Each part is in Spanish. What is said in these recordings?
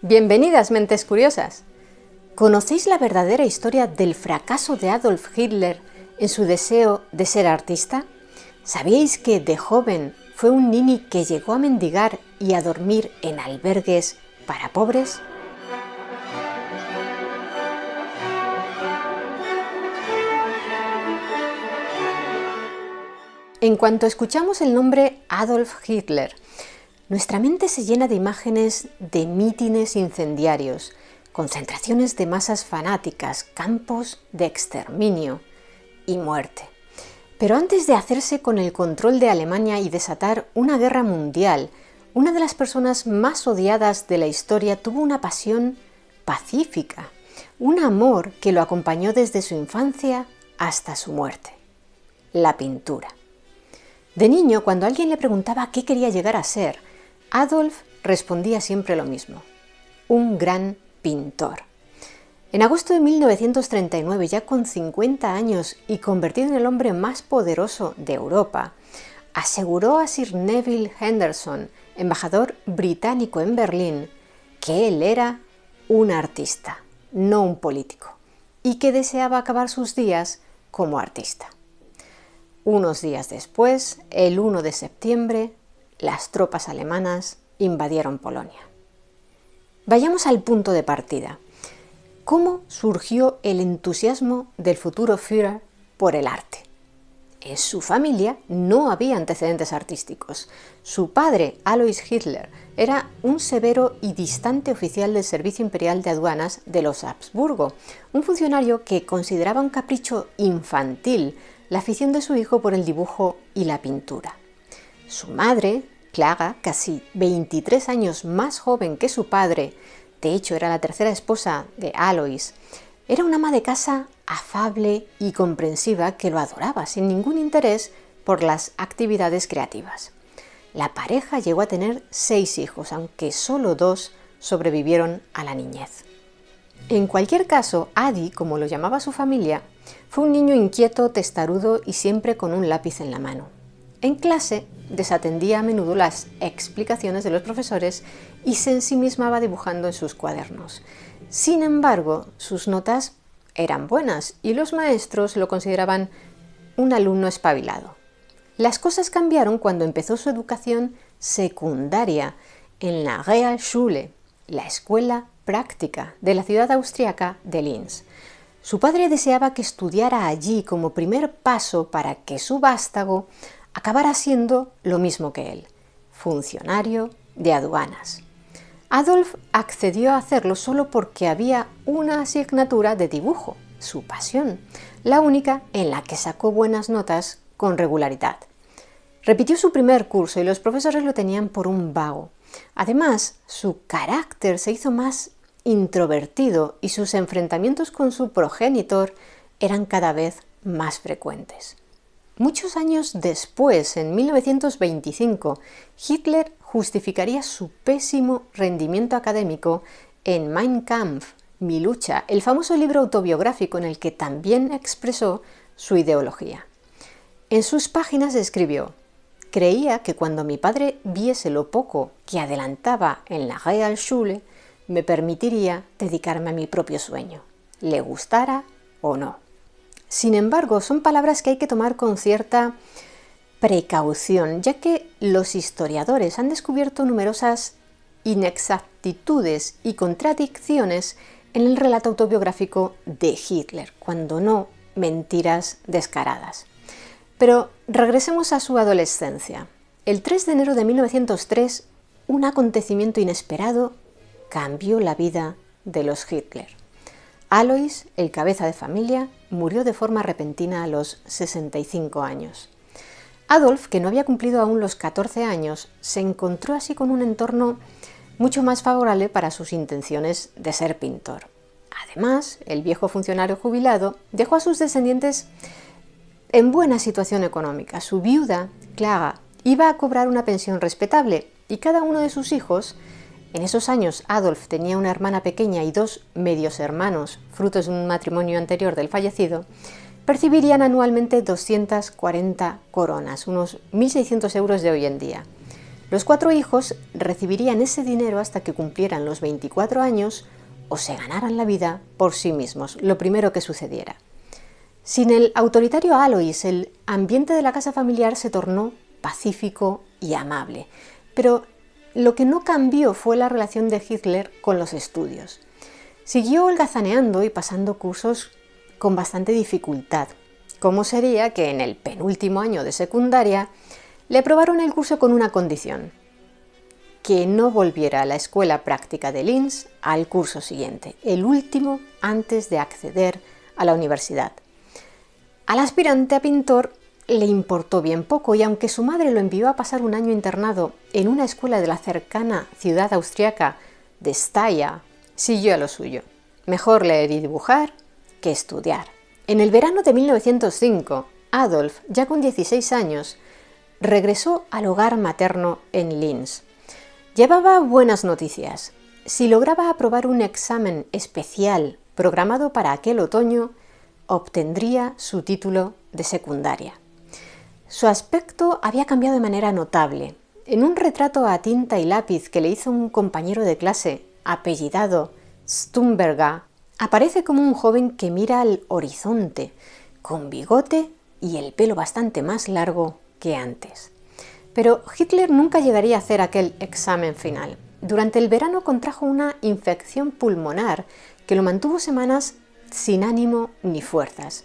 Bienvenidas, mentes curiosas. ¿Conocéis la verdadera historia del fracaso de Adolf Hitler en su deseo de ser artista? ¿Sabíais que de joven fue un nini que llegó a mendigar y a dormir en albergues para pobres? En cuanto escuchamos el nombre Adolf Hitler, nuestra mente se llena de imágenes de mítines incendiarios, concentraciones de masas fanáticas, campos de exterminio y muerte. Pero antes de hacerse con el control de Alemania y desatar una guerra mundial, una de las personas más odiadas de la historia tuvo una pasión pacífica, un amor que lo acompañó desde su infancia hasta su muerte: la pintura. De niño, cuando alguien le preguntaba qué quería llegar a ser, Adolf respondía siempre lo mismo: un gran pintor. En agosto de 1939, ya con 50 años y convertido en el hombre más poderoso de Europa, aseguró a Sir Neville Henderson, embajador británico en Berlín, que él era un artista, no un político, y que deseaba acabar sus días como artista. Unos días después, el 1 de septiembre, las tropas alemanas invadieron Polonia. Vayamos al punto de partida. ¿Cómo surgió el entusiasmo del futuro Führer por el arte? En su familia no había antecedentes artísticos. Su padre, Alois Hitler, era un severo y distante oficial del Servicio Imperial de Aduanas de los Habsburgo, un funcionario que consideraba un capricho infantil la afición de su hijo por el dibujo y la pintura. Su madre, Clara, casi 23 años más joven que su padre, de hecho era la tercera esposa de Alois, era una ama de casa afable y comprensiva que lo adoraba sin ningún interés por las actividades creativas. La pareja llegó a tener 6 hijos, aunque solo 2 sobrevivieron a la niñez. En cualquier caso, Adi, como lo llamaba su familia, fue un niño inquieto, testarudo y siempre con un lápiz en la mano. En clase desatendía a menudo las explicaciones de los profesores y se ensimismaba dibujando en sus cuadernos. Sin embargo, sus notas eran buenas y los maestros lo consideraban un alumno espabilado. Las cosas cambiaron cuando empezó su educación secundaria en la Realschule, la escuela práctica de la ciudad austriaca de Linz. Su padre deseaba que estudiara allí como primer paso para que su vástago acabara siendo lo mismo que él, funcionario de aduanas. Adolf accedió a hacerlo solo porque había una asignatura de dibujo, su pasión, la única en la que sacó buenas notas con regularidad. Repitió su primer curso y los profesores lo tenían por un vago. Además, su carácter se hizo más introvertido y sus enfrentamientos con su progenitor eran cada vez más frecuentes. Muchos años después, en 1925, Hitler justificaría su pésimo rendimiento académico en Mein Kampf, Mi lucha, el famoso libro autobiográfico en el que también expresó su ideología. En sus páginas escribió: «Creía que cuando mi padre viese lo poco que adelantaba en la Realschule, me permitiría dedicarme a mi propio sueño, le gustara o no». Sin embargo, son palabras que hay que tomar con cierta precaución, ya que los historiadores han descubierto numerosas inexactitudes y contradicciones en el relato autobiográfico de Hitler, cuando no mentiras descaradas. Pero regresemos a su adolescencia. El 3 de enero de 1903, un acontecimiento inesperado cambió la vida de los Hitler. Alois, el cabeza de familia, murió de forma repentina a los 65 años. Adolf, que no había cumplido aún los 14 años, se encontró así con un entorno mucho más favorable para sus intenciones de ser pintor. Además, el viejo funcionario jubilado dejó a sus descendientes en buena situación económica. Su viuda, Clara, iba a cobrar una pensión respetable y cada uno de sus hijos. En esos años, Adolf tenía una hermana pequeña y 2 medios hermanos, frutos de un matrimonio anterior del fallecido, percibirían anualmente 240 coronas, unos 1.600 euros de hoy en día. Los 4 hijos recibirían ese dinero hasta que cumplieran los 24 años o se ganaran la vida por sí mismos, lo primero que sucediera. Sin el autoritario Alois, el ambiente de la casa familiar se tornó pacífico y amable, pero lo que no cambió fue la relación de Hitler con los estudios. Siguió holgazaneando y pasando cursos con bastante dificultad. ¿Cómo sería que en el penúltimo año de secundaria le aprobaron el curso con una condición? Que no volviera a la escuela práctica de Linz al curso siguiente, el último antes de acceder a la universidad. Al aspirante a pintor le importó bien poco y aunque su madre lo envió a pasar un año internado en una escuela de la cercana ciudad austriaca de Steyr, siguió a lo suyo. Mejor leer y dibujar que estudiar. En el verano de 1905, Adolf, ya con 16 años, regresó al hogar materno en Linz. Llevaba buenas noticias. Si lograba aprobar un examen especial programado para aquel otoño, obtendría su título de secundaria. Su aspecto había cambiado de manera notable. En un retrato a tinta y lápiz que le hizo un compañero de clase, apellidado Stumberger, aparece como un joven que mira al horizonte, con bigote y el pelo bastante más largo que antes. Pero Hitler nunca llegaría a hacer aquel examen final. Durante el verano contrajo una infección pulmonar que lo mantuvo semanas sin ánimo ni fuerzas.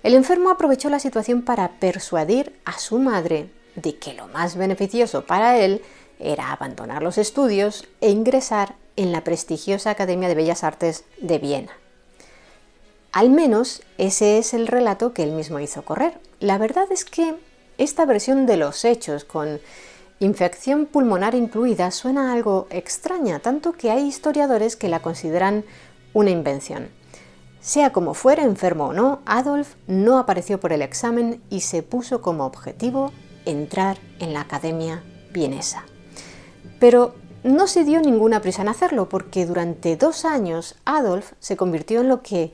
El enfermo aprovechó la situación para persuadir a su madre de que lo más beneficioso para él era abandonar los estudios e ingresar en la prestigiosa Academia de Bellas Artes de Viena. Al menos ese es el relato que él mismo hizo correr. La verdad es que esta versión de los hechos, con infección pulmonar incluida, suena algo extraña, tanto que hay historiadores que la consideran una invención. Sea como fuera, enfermo o no, Adolf no apareció por el examen y se puso como objetivo entrar en la Academia vienesa. Pero no se dio ninguna prisa en hacerlo, porque durante 2 años Adolf se convirtió en lo que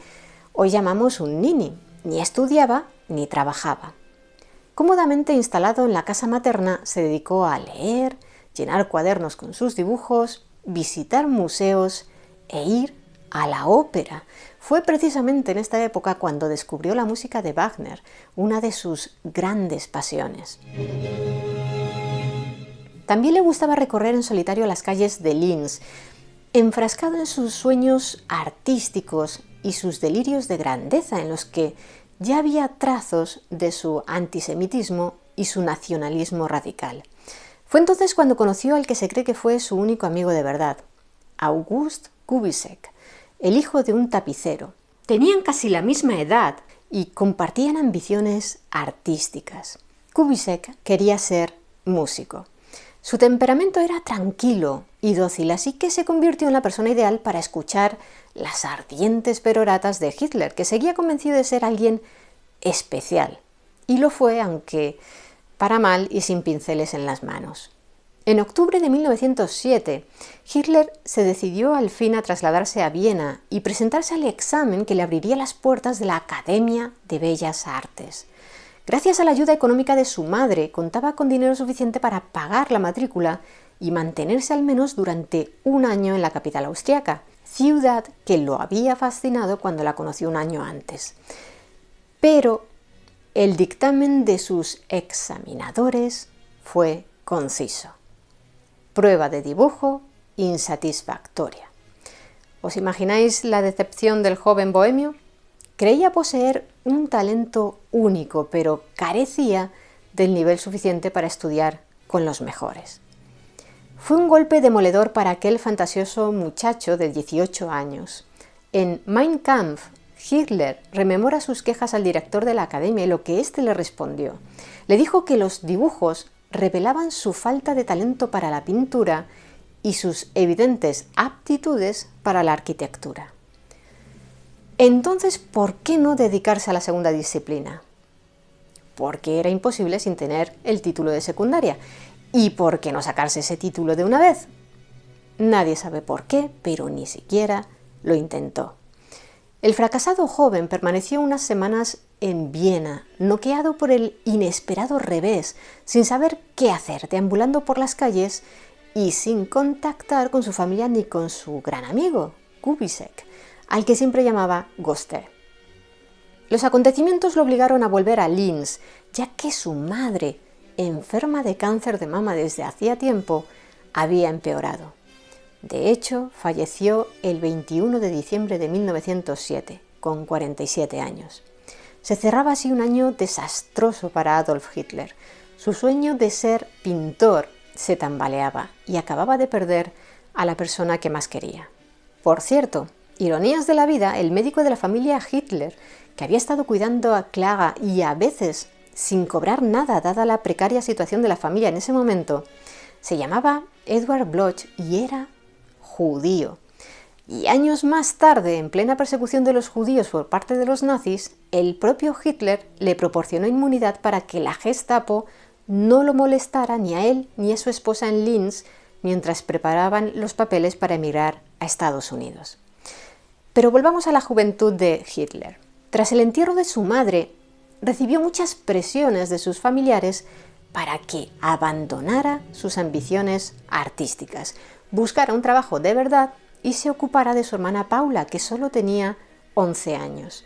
hoy llamamos un nini. Ni estudiaba ni trabajaba. Cómodamente instalado en la casa materna, se dedicó a leer, llenar cuadernos con sus dibujos, visitar museos e ir a la ópera. Fue precisamente en esta época cuando descubrió la música de Wagner, una de sus grandes pasiones. También le gustaba recorrer en solitario las calles de Linz, enfrascado en sus sueños artísticos y sus delirios de grandeza en los que ya había trazos de su antisemitismo y su nacionalismo radical. Fue entonces cuando conoció al que se cree que fue su único amigo de verdad, August Kubisek, el hijo de un tapicero. Tenían casi la misma edad y compartían ambiciones artísticas. Kubisek quería ser músico. Su temperamento era tranquilo y dócil, así que se convirtió en la persona ideal para escuchar las ardientes peroratas de Hitler, que seguía convencido de ser alguien especial. Y lo fue, aunque para mal y sin pinceles en las manos. En octubre de 1907, Hitler se decidió al fin a trasladarse a Viena y presentarse al examen que le abriría las puertas de la Academia de Bellas Artes. Gracias a la ayuda económica de su madre, contaba con dinero suficiente para pagar la matrícula y mantenerse al menos durante 1 año en la capital austriaca, ciudad que lo había fascinado cuando la conoció 1 año antes. Pero el dictamen de sus examinadores fue conciso. Prueba de dibujo insatisfactoria. ¿Os imagináis la decepción del joven bohemio? Creía poseer un talento único, pero carecía del nivel suficiente para estudiar con los mejores. Fue un golpe demoledor para aquel fantasioso muchacho de 18 años. En Mein Kampf, Hitler rememora sus quejas al director de la academia y lo que éste le respondió. Le dijo que los dibujos revelaban su falta de talento para la pintura y sus evidentes aptitudes para la arquitectura. Entonces, ¿por qué no dedicarse a la segunda disciplina? Porque era imposible sin tener el título de secundaria. ¿Y por qué no sacarse ese título de una vez? Nadie sabe por qué, pero ni siquiera lo intentó. El fracasado joven permaneció unas semanas en Viena, noqueado por el inesperado revés, sin saber qué hacer, deambulando por las calles y sin contactar con su familia ni con su gran amigo, Kubisek, al que siempre llamaba Goste. Los acontecimientos lo obligaron a volver a Linz, ya que su madre, enferma de cáncer de mama desde hacía tiempo, había empeorado. De hecho, falleció el 21 de diciembre de 1907, con 47 años. Se cerraba así un año desastroso para Adolf Hitler. Su sueño de ser pintor se tambaleaba y acababa de perder a la persona que más quería. Por cierto, ironías de la vida, el médico de la familia Hitler, que había estado cuidando a Clara y a veces sin cobrar nada dada la precaria situación de la familia en ese momento, se llamaba Edward Bloch y era judío. Y años más tarde, en plena persecución de los judíos por parte de los nazis, el propio Hitler le proporcionó inmunidad para que la Gestapo no lo molestara ni a él ni a su esposa en Linz mientras preparaban los papeles para emigrar a Estados Unidos. Pero volvamos a la juventud de Hitler. Tras el entierro de su madre, recibió muchas presiones de sus familiares para que abandonara sus ambiciones artísticas, buscara un trabajo de verdad y se ocupara de su hermana Paula, que solo tenía 11 años.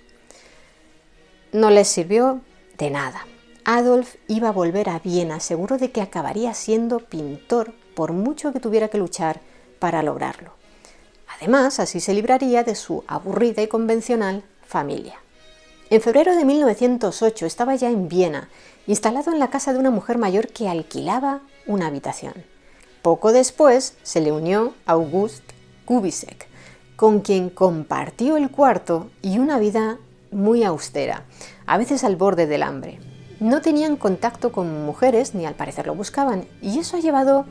No les sirvió de nada. Adolf iba a volver a Viena, seguro de que acabaría siendo pintor, por mucho que tuviera que luchar para lograrlo. Además, así se libraría de su aburrida y convencional familia. En febrero de 1908 estaba ya en Viena, instalado en la casa de una mujer mayor que alquilaba una habitación. Poco después se le unió August Kubisek, con quien compartió el cuarto y una vida muy austera, a veces al borde del hambre. No tenían contacto con mujeres, ni al parecer lo buscaban, y eso ha llevado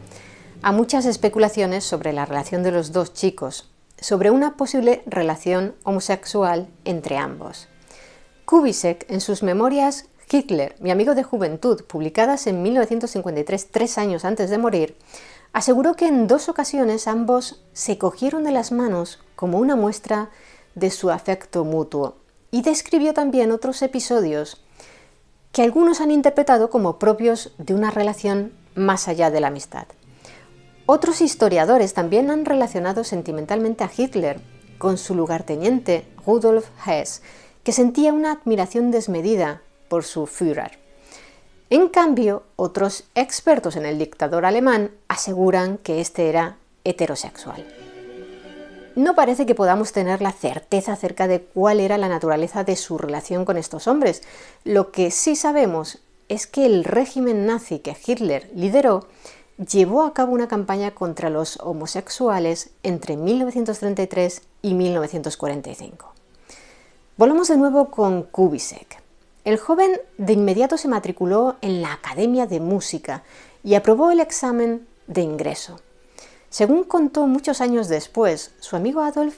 a muchas especulaciones sobre la relación de los dos chicos, sobre una posible relación homosexual entre ambos. Kubisek, en sus memorias Hitler, mi amigo de juventud, publicadas en 1953, 3 años antes de morir, aseguró que en 2 ocasiones ambos se cogieron de las manos como una muestra de su afecto mutuo y describió también otros episodios que algunos han interpretado como propios de una relación más allá de la amistad. Otros historiadores también han relacionado sentimentalmente a Hitler con su lugarteniente Rudolf Hess, que sentía una admiración desmedida por su Führer. En cambio, otros expertos en el dictador alemán aseguran que este era heterosexual. No parece que podamos tener la certeza acerca de cuál era la naturaleza de su relación con estos hombres. Lo que sí sabemos es que el régimen nazi que Hitler lideró llevó a cabo una campaña contra los homosexuales entre 1933 y 1945. Volvamos de nuevo con Kubisek. El joven de inmediato se matriculó en la Academia de Música y aprobó el examen de ingreso. Según contó muchos años después, su amigo Adolf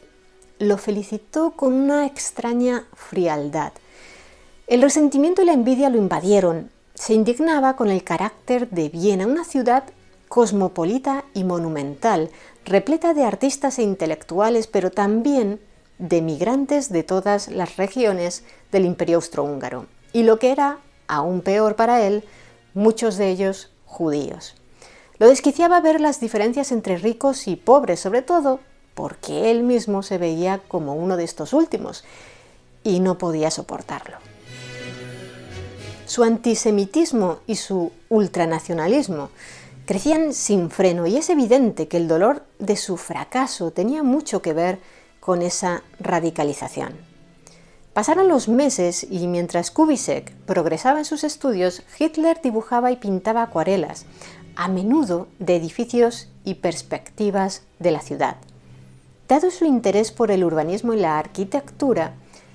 lo felicitó con una extraña frialdad. El resentimiento y la envidia lo invadieron. Se indignaba con el carácter de Viena, una ciudad cosmopolita y monumental, repleta de artistas e intelectuales, pero también de migrantes de todas las regiones del Imperio Austrohúngaro. Y lo que era aún peor para él, muchos de ellos judíos. Lo desquiciaba ver las diferencias entre ricos y pobres, sobre todo porque él mismo se veía como uno de estos últimos y no podía soportarlo. Su antisemitismo y su ultranacionalismo crecían sin freno y es evidente que el dolor de su fracaso tenía mucho que ver con esa radicalización. Pasaron los meses y mientras Kubisek progresaba en sus estudios, Hitler dibujaba y pintaba acuarelas, a menudo de edificios y perspectivas de la ciudad. Dado su interés por el urbanismo y la arquitectura,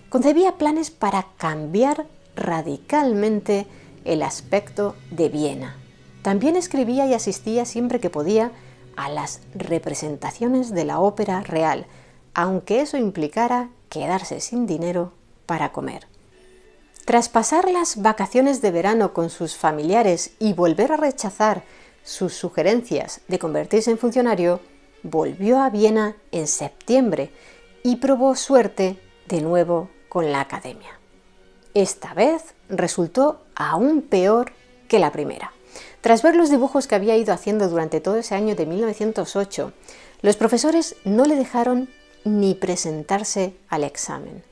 concebía planes para cambiar radicalmente el aspecto de Viena. También escribía y asistía siempre que podía a las representaciones de la ópera real, aunque eso implicara quedarse sin dinero para comer. Tras pasar las vacaciones de verano con sus familiares y volver a rechazar sus sugerencias de convertirse en funcionario, volvió a Viena en septiembre y probó suerte de nuevo con la academia. esta vez resultó aún peor que la primera. Tras ver los dibujos que había ido haciendo durante todo ese año de 1908, los profesores no le dejaron ni presentarse al examen.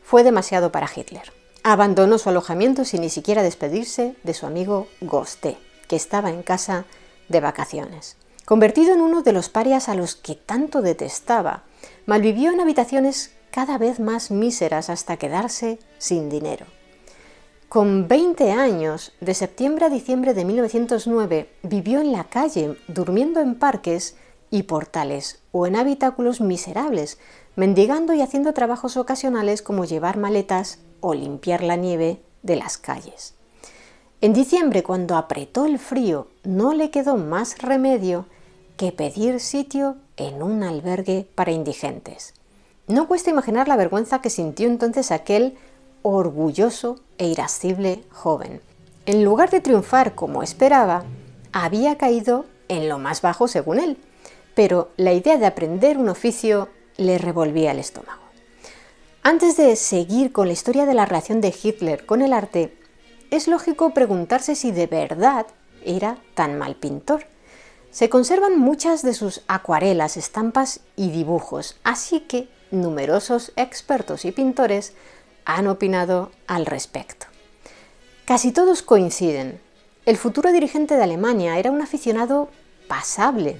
Fue demasiado para Hitler. Abandonó su alojamiento sin ni siquiera despedirse de su amigo Gosté, que estaba en casa de vacaciones. Convertido en uno de los parias a los que tanto detestaba, malvivió en habitaciones cada vez más míseras hasta quedarse sin dinero. Con 20 años, de septiembre a diciembre de 1909, vivió en la calle, durmiendo en parques y portales o en habitáculos miserables, mendigando y haciendo trabajos ocasionales como llevar maletas o limpiar la nieve de las calles. En diciembre, cuando apretó el frío, no le quedó más remedio que pedir sitio en un albergue para indigentes. No cuesta imaginar la vergüenza que sintió entonces aquel orgulloso e irascible joven. En lugar de triunfar como esperaba, había caído en lo más bajo según él, pero la idea de aprender un oficio le revolvía el estómago. Antes de seguir con la historia de la relación de Hitler con el arte, es lógico preguntarse si de verdad era tan mal pintor. Se conservan muchas de sus acuarelas, estampas y dibujos, así que numerosos expertos y pintores han opinado al respecto. Casi todos coinciden. El futuro dirigente de Alemania era un aficionado pasable,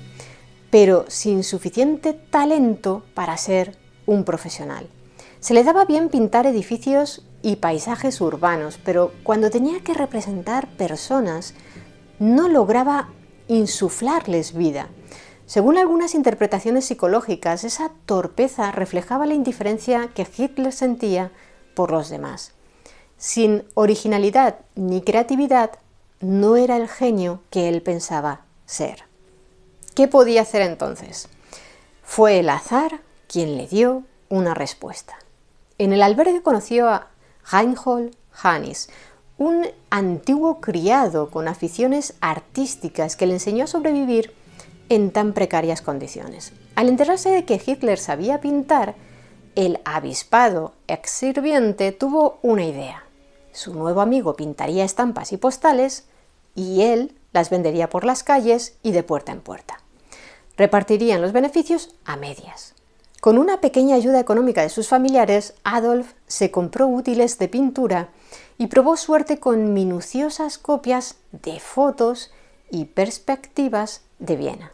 pero sin suficiente talento para ser un profesional. Se le daba bien pintar edificios y paisajes urbanos, pero cuando tenía que representar personas, no lograba insuflarles vida. Según algunas interpretaciones psicológicas, esa torpeza reflejaba la indiferencia que Hitler sentía por los demás. Sin originalidad ni creatividad, no era el genio que él pensaba ser. ¿Qué podía hacer entonces? Fue el azar quien le dio una respuesta. En el albergue conoció a Reinhold Hannis, un antiguo criado con aficiones artísticas que le enseñó a sobrevivir en tan precarias condiciones. Al enterarse de que Hitler sabía pintar, el avispado ex sirviente tuvo una idea. Su nuevo amigo pintaría estampas y postales y él las vendería por las calles y de puerta en puerta. Repartirían los beneficios a medias. Con una pequeña ayuda económica de sus familiares, Adolf se compró útiles de pintura y probó suerte con minuciosas copias de fotos y perspectivas de Viena.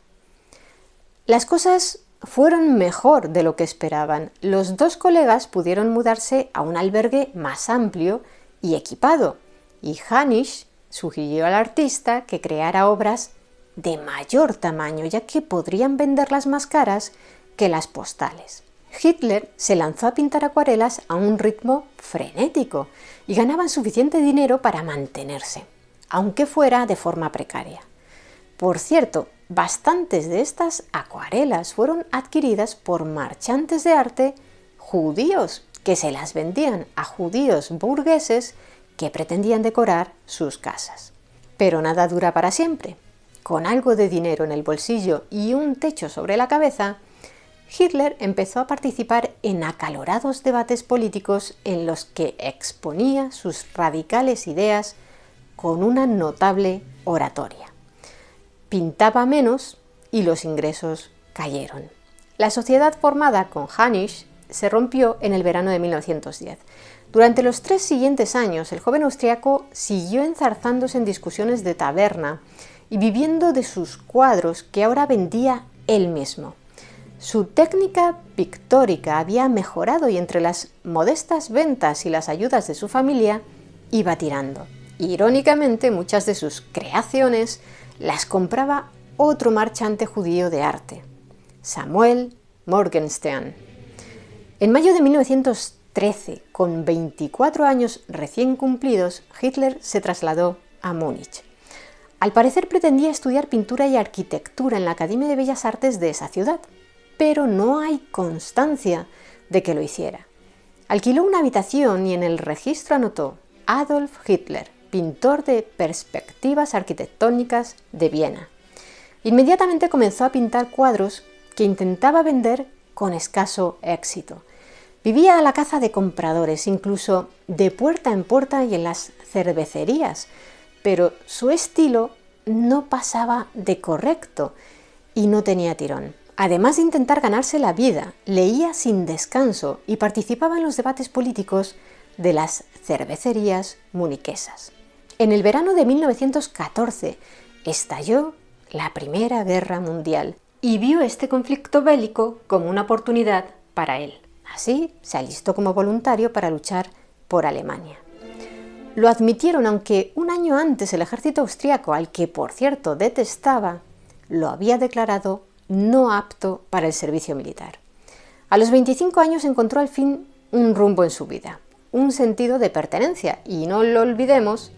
Las cosas fueron mejor de lo que esperaban. Los dos colegas pudieron mudarse a un albergue más amplio y equipado, y Hannis sugirió al artista que creara obras de mayor tamaño, ya que podrían venderlas más caras que las postales. Hitler se lanzó a pintar acuarelas a un ritmo frenético y ganaban suficiente dinero para mantenerse, aunque fuera de forma precaria. Por cierto, bastantes de estas acuarelas fueron adquiridas por marchantes de arte judíos que se las vendían a judíos burgueses que pretendían decorar sus casas. Pero nada dura para siempre. Con algo de dinero en el bolsillo y un techo sobre la cabeza, Hitler empezó a participar en acalorados debates políticos en los que exponía sus radicales ideas con una notable oratoria. Pintaba menos y los ingresos cayeron. La sociedad formada con Hannis se rompió en el verano de 1910. Durante los 3 siguientes años, el joven austriaco siguió enzarzándose en discusiones de taberna y viviendo de sus cuadros que ahora vendía él mismo. Su técnica pictórica había mejorado y entre las modestas ventas y las ayudas de su familia iba tirando. Irónicamente, muchas de sus creaciones las compraba otro marchante judío de arte, Samuel Morgenstern. En mayo de 1913, con 24 años recién cumplidos, Hitler se trasladó a Múnich. Al parecer pretendía estudiar pintura y arquitectura en la Academia de Bellas Artes de esa ciudad, pero no hay constancia de que lo hiciera. Alquiló una habitación y en el registro anotó Adolf Hitler, pintor de perspectivas arquitectónicas de Viena. Inmediatamente comenzó a pintar cuadros que intentaba vender con escaso éxito. Vivía a la caza de compradores, incluso de puerta en puerta y en las cervecerías, pero su estilo no pasaba de correcto y no tenía tirón. Además de intentar ganarse la vida, leía sin descanso y participaba en los debates políticos de las cervecerías muniquesas. En el verano de 1914 estalló la Primera Guerra Mundial y vio este conflicto bélico como una oportunidad para él. Así se alistó como voluntario para luchar por Alemania. Lo admitieron, aunque un año antes el ejército austriaco, al que por cierto detestaba, lo había declarado no apto para el servicio militar. A los 25 años encontró al fin un rumbo en su vida, un sentido de pertenencia y, no lo olvidemos,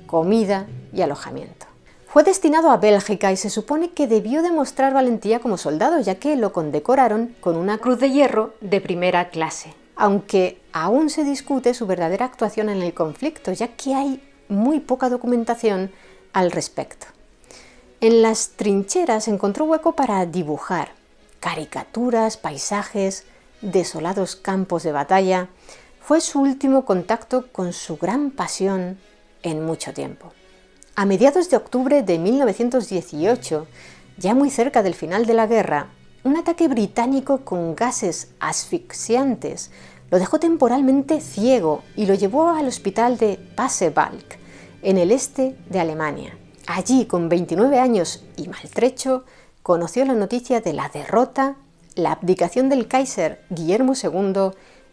comida y alojamiento. Fue destinado a Bélgica y se supone que debió demostrar valentía como soldado, ya que lo condecoraron con una Cruz de Hierro de primera clase, aunque aún se discute su verdadera actuación en el conflicto, ya que hay muy poca documentación al respecto. En las trincheras encontró hueco para dibujar caricaturas, paisajes, desolados campos de batalla. Fue su último contacto con su gran pasión en mucho tiempo. A mediados de octubre de 1918, ya muy cerca del final de la guerra, un ataque británico con gases asfixiantes lo dejó temporalmente ciego y lo llevó al hospital de Pasewalk, en el este de Alemania. Allí, con 29 años y maltrecho, conoció la noticia de la derrota, la abdicación del Kaiser Guillermo II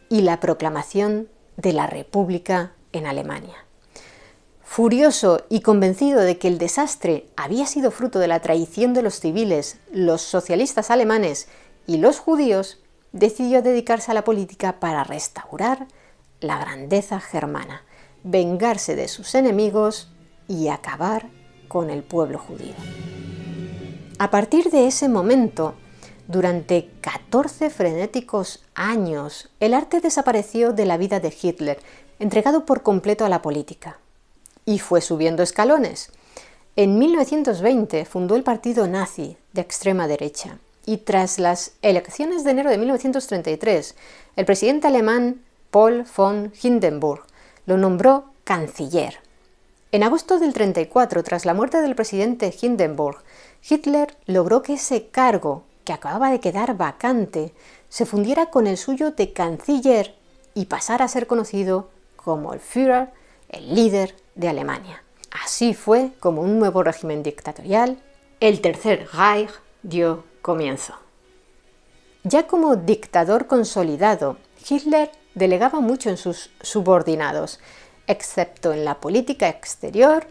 y la proclamación de la República en Alemania. Furioso y convencido de que el desastre había sido fruto de la traición de los civiles, los socialistas alemanes y los judíos, decidió dedicarse a la política para restaurar la grandeza germana, vengarse de sus enemigos y acabar con el pueblo judío. A partir de ese momento, durante 14 frenéticos años, el arte desapareció de la vida de Hitler, entregado por completo a la política. Y fue subiendo escalones. En 1920 fundó el partido nazi de extrema derecha y tras las elecciones de enero de 1933, el presidente alemán Paul von Hindenburg lo nombró canciller. En agosto del 34, tras la muerte del presidente Hindenburg, Hitler logró que ese cargo, que acababa de quedar vacante, se fundiera con el suyo de canciller y pasara a ser conocido como el Führer, el líder de Alemania. Así fue como un nuevo régimen dictatorial, el Tercer Reich, dio comienzo. Ya como dictador consolidado, Hitler delegaba mucho en sus subordinados, excepto en la política exterior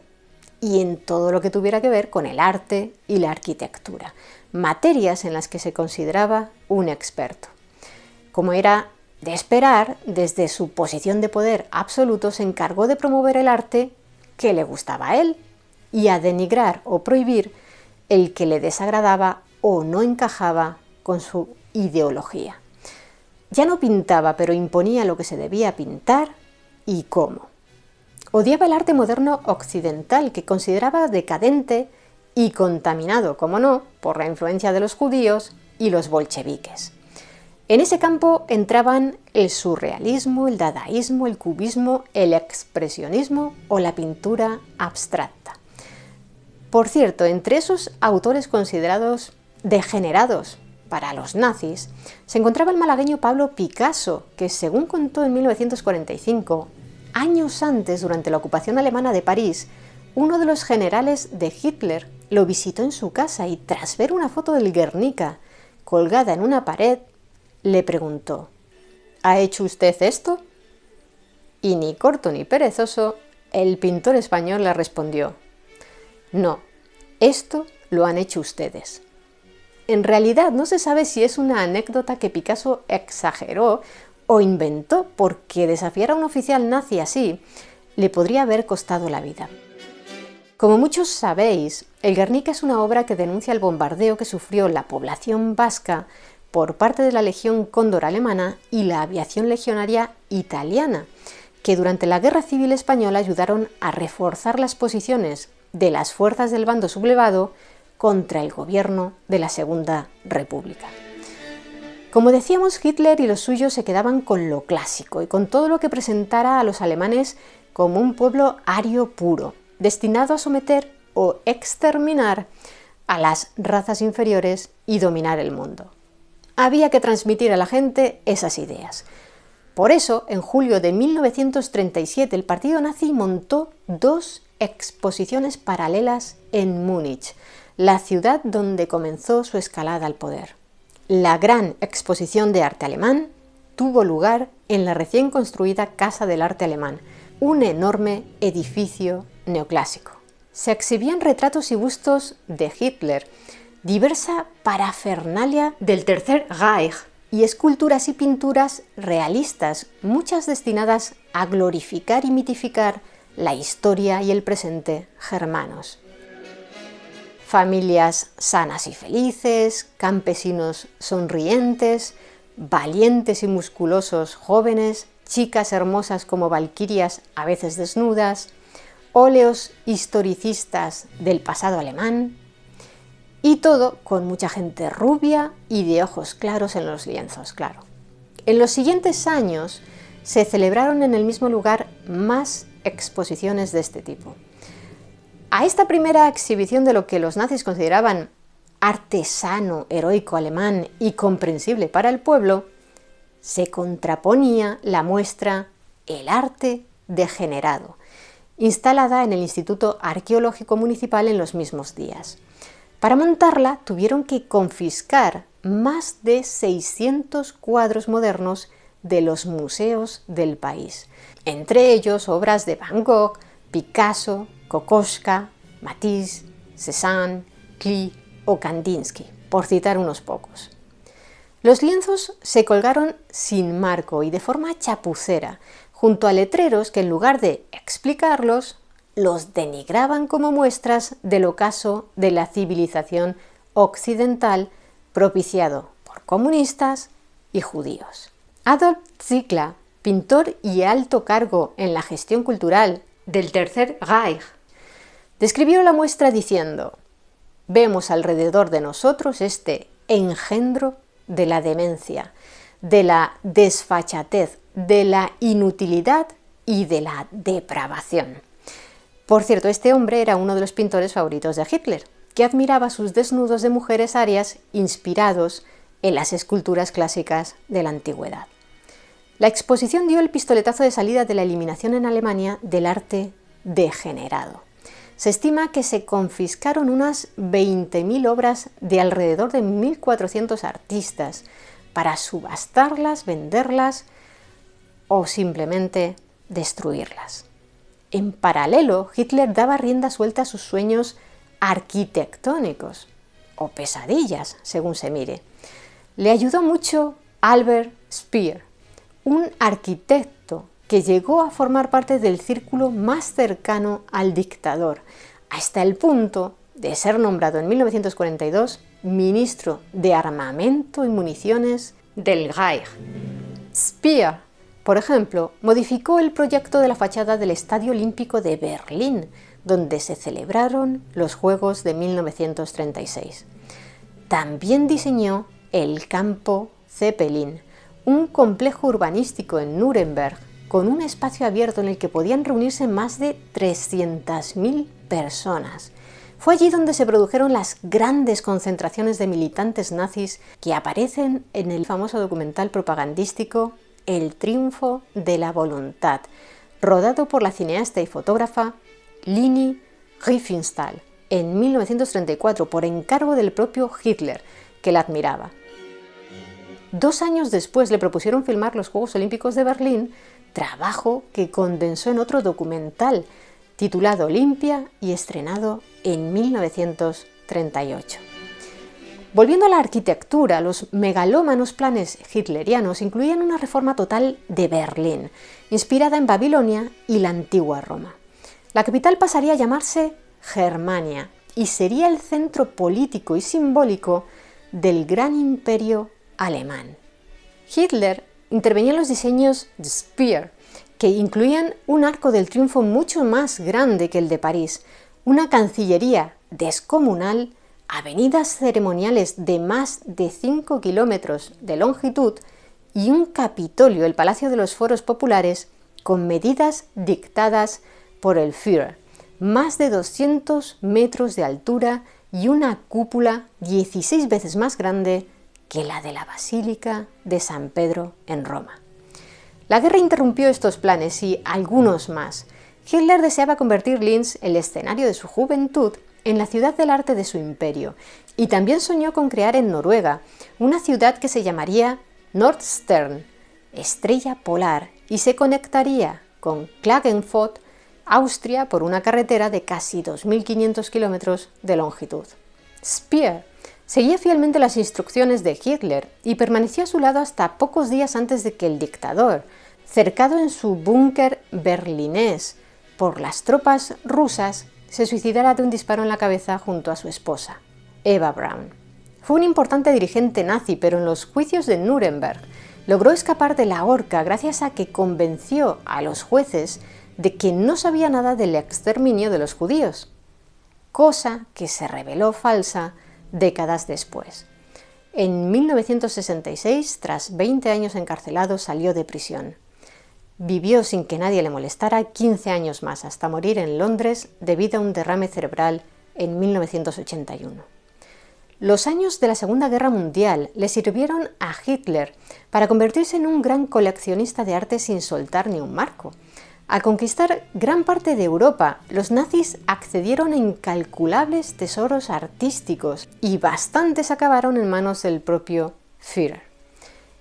y en todo lo que tuviera que ver con el arte y la arquitectura, materias en las que se consideraba un experto. Como era de esperar, desde su posición de poder absoluto se encargó de promover el arte que le gustaba a él y a denigrar o prohibir el que le desagradaba o no encajaba con su ideología. Ya no pintaba, pero imponía lo que se debía pintar y cómo. Odiaba el arte moderno occidental, que consideraba decadente y contaminado, como no, por la influencia de los judíos y los bolcheviques. En ese campo entraban el surrealismo, el dadaísmo, el cubismo, el expresionismo o la pintura abstracta. Por cierto, entre esos autores considerados degenerados para los nazis, se encontraba el malagueño Pablo Picasso, que según contó en 1945, años antes, durante la ocupación alemana de París, uno de los generales de Hitler lo visitó en su casa y tras ver una foto del Guernica colgada en una pared, le preguntó: ¿ha hecho usted esto? Y ni corto ni perezoso, el pintor español le respondió: no, esto lo han hecho ustedes. En realidad no se sabe si es una anécdota que Picasso exageró o inventó, porque desafiar a un oficial nazi así le podría haber costado la vida. Como muchos sabéis, el Guernica es una obra que denuncia el bombardeo que sufrió la población vasca por parte de la Legión Cóndor alemana y la aviación legionaria italiana, que durante la Guerra Civil Española ayudaron a reforzar las posiciones de las fuerzas del bando sublevado contra el gobierno de la Segunda República. Como decíamos, Hitler y los suyos se quedaban con lo clásico y con todo lo que presentara a los alemanes como un pueblo ario puro, destinado a someter o exterminar a las razas inferiores y dominar el mundo. Había que transmitir a la gente esas ideas. Por eso, en julio de 1937, el partido nazi montó 2 exposiciones paralelas en Múnich, la ciudad donde comenzó su escalada al poder. La Gran Exposición de Arte Alemán tuvo lugar en la recién construida Casa del Arte Alemán, un enorme edificio neoclásico. Se exhibían retratos y bustos de Hitler, diversa parafernalia del Tercer Reich y esculturas y pinturas realistas, muchas destinadas a glorificar y mitificar la historia y el presente germanos. Familias sanas y felices, campesinos sonrientes, valientes y musculosos jóvenes, chicas hermosas como valquirias a veces desnudas, óleos historicistas del pasado alemán, y todo con mucha gente rubia y de ojos claros en los lienzos, claro. En los siguientes años se celebraron en el mismo lugar más exposiciones de este tipo. A esta primera exhibición de lo que los nazis consideraban arte sano, heroico alemán y comprensible para el pueblo, se contraponía la muestra El arte degenerado, instalada en el Instituto Arqueológico Municipal en los mismos días. Para montarla tuvieron que confiscar más de 600 cuadros modernos de los museos del país, entre ellos obras de Van Gogh, Picasso, Kokoschka, Matisse, Cézanne, Klee o Kandinsky, por citar unos pocos. Los lienzos se colgaron sin marco y de forma chapucera, junto a letreros que en lugar de explicarlos, los denigraban como muestras del ocaso de la civilización occidental propiciado por comunistas y judíos. Adolf Ziegler, pintor y alto cargo en la gestión cultural del Tercer Reich, describió la muestra diciendo: «Vemos alrededor de nosotros este engendro de la demencia, de la desfachatez, de la inutilidad y de la depravación». Por cierto, este hombre era uno de los pintores favoritos de Hitler, que admiraba sus desnudos de mujeres arias inspirados en las esculturas clásicas de la antigüedad. La exposición dio el pistoletazo de salida de la eliminación en Alemania del arte degenerado. Se estima que se confiscaron unas 20.000 obras de alrededor de 1.400 artistas para subastarlas, venderlas o simplemente destruirlas. En paralelo, Hitler daba rienda suelta a sus sueños arquitectónicos, o pesadillas, según se mire. Le ayudó mucho Albert Speer, un arquitecto que llegó a formar parte del círculo más cercano al dictador, hasta el punto de ser nombrado en 1942 ministro de Armamento y Municiones del Reich. Speer, por ejemplo, modificó el proyecto de la fachada del Estadio Olímpico de Berlín, donde se celebraron los Juegos de 1936. También diseñó el Campo Zeppelin, un complejo urbanístico en Nuremberg con un espacio abierto en el que podían reunirse más de 300.000 personas. Fue allí donde se produjeron las grandes concentraciones de militantes nazis que aparecen en el famoso documental propagandístico El triunfo de la voluntad, rodado por la cineasta y fotógrafa Leni Riefenstahl en 1934 por encargo del propio Hitler, que la admiraba. 2 años después le propusieron filmar los Juegos Olímpicos de Berlín, trabajo que condensó en otro documental titulado Olimpia y estrenado en 1938. Volviendo a la arquitectura, los megalómanos planes hitlerianos incluían una reforma total de Berlín, inspirada en Babilonia y la antigua Roma. La capital pasaría a llamarse Germania y sería el centro político y simbólico del gran imperio alemán. Hitler intervenía en los diseños de Speer, que incluían un arco del triunfo mucho más grande que el de París, una cancillería descomunal, avenidas ceremoniales de más de 5 kilómetros de longitud y un Capitolio, el Palacio de los Foros Populares, con medidas dictadas por el Führer, más de 200 metros de altura y una cúpula 16 veces más grande que la de la Basílica de San Pedro en Roma. La guerra interrumpió estos planes y algunos más. Hitler deseaba convertir Linz, el escenario de su juventud, en la ciudad del arte de su imperio, y también soñó con crear en Noruega una ciudad que se llamaría Nordstern, estrella polar, y se conectaría con Klagenfurt, Austria, por una carretera de casi 2.500 kilómetros de longitud. Speer seguía fielmente las instrucciones de Hitler y permaneció a su lado hasta pocos días antes de que el dictador, cercado en su búnker berlinés por las tropas rusas, se suicidara de un disparo en la cabeza junto a su esposa, Eva Braun. Fue un importante dirigente nazi, pero en los juicios de Nuremberg logró escapar de la horca gracias a que convenció a los jueces de que no sabía nada del exterminio de los judíos, cosa que se reveló falsa décadas después. En 1966, tras 20 años encarcelado, salió de prisión. Vivió sin que nadie le molestara 15 años más, hasta morir en Londres debido a un derrame cerebral en 1981. Los años de la Segunda Guerra Mundial le sirvieron a Hitler para convertirse en un gran coleccionista de arte sin soltar ni un marco. Al conquistar gran parte de Europa, los nazis accedieron a incalculables tesoros artísticos y bastantes acabaron en manos del propio Führer.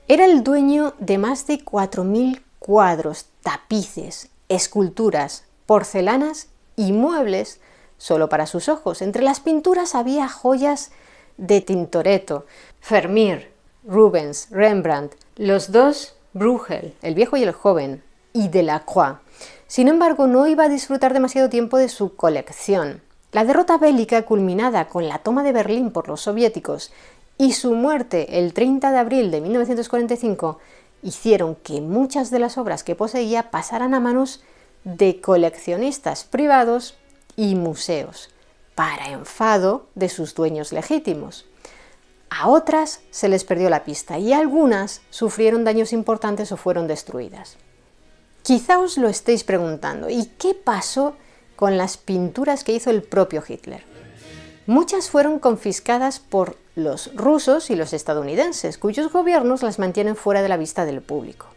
Era el dueño de más de 4.000 cuadros, tapices, esculturas, porcelanas y muebles solo para sus ojos. Entre las pinturas había joyas de Tintoretto, Vermeer, Rubens, Rembrandt, los dos Bruegel, el viejo y el joven, y Delacroix. Sin embargo, no iba a disfrutar demasiado tiempo de su colección. La derrota bélica, culminada con la toma de Berlín por los soviéticos y su muerte el 30 de abril de 1945, hicieron que muchas de las obras que poseía pasaran a manos de coleccionistas privados y museos, para enfado de sus dueños legítimos. A otras se les perdió la pista y algunas sufrieron daños importantes o fueron destruidas. Quizá os lo estéis preguntando, ¿y qué pasó con las pinturas que hizo el propio Hitler? Muchas fueron confiscadas por los rusos y los estadounidenses, cuyos gobiernos las mantienen fuera de la vista del público.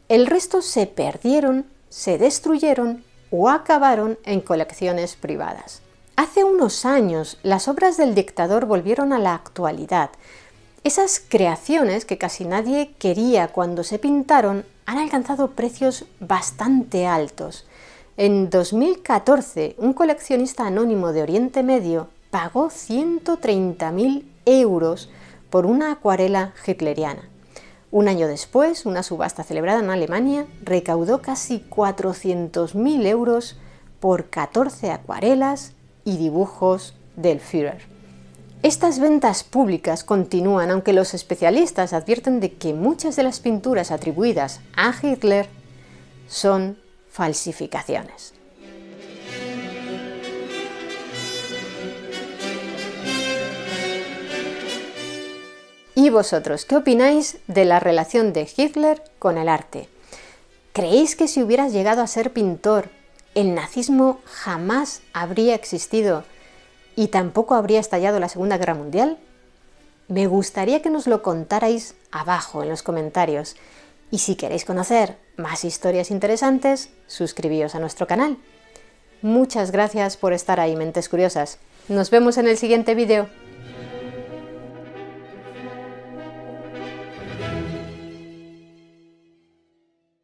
El resto se perdieron, se destruyeron o acabaron en colecciones privadas. Hace unos años, las obras del dictador volvieron a la actualidad. Esas creaciones que casi nadie quería cuando se pintaron han alcanzado precios bastante altos. En 2014, un coleccionista anónimo de Oriente Medio pagó 130.000 euros por una acuarela hitleriana. Un año después, una subasta celebrada en Alemania recaudó casi 400.000 euros por 14 acuarelas y dibujos del Führer. Estas ventas públicas continúan, aunque los especialistas advierten de que muchas de las pinturas atribuidas a Hitler son falsificaciones. ¿Y vosotros qué opináis de la relación de Hitler con el arte? ¿Creéis que si hubieras llegado a ser pintor, el nazismo jamás habría existido y tampoco habría estallado la Segunda Guerra Mundial? Me gustaría que nos lo contarais abajo en los comentarios. Y si queréis conocer más historias interesantes, suscribíos a nuestro canal. Muchas gracias por estar ahí, mentes curiosas. Nos vemos en el siguiente vídeo.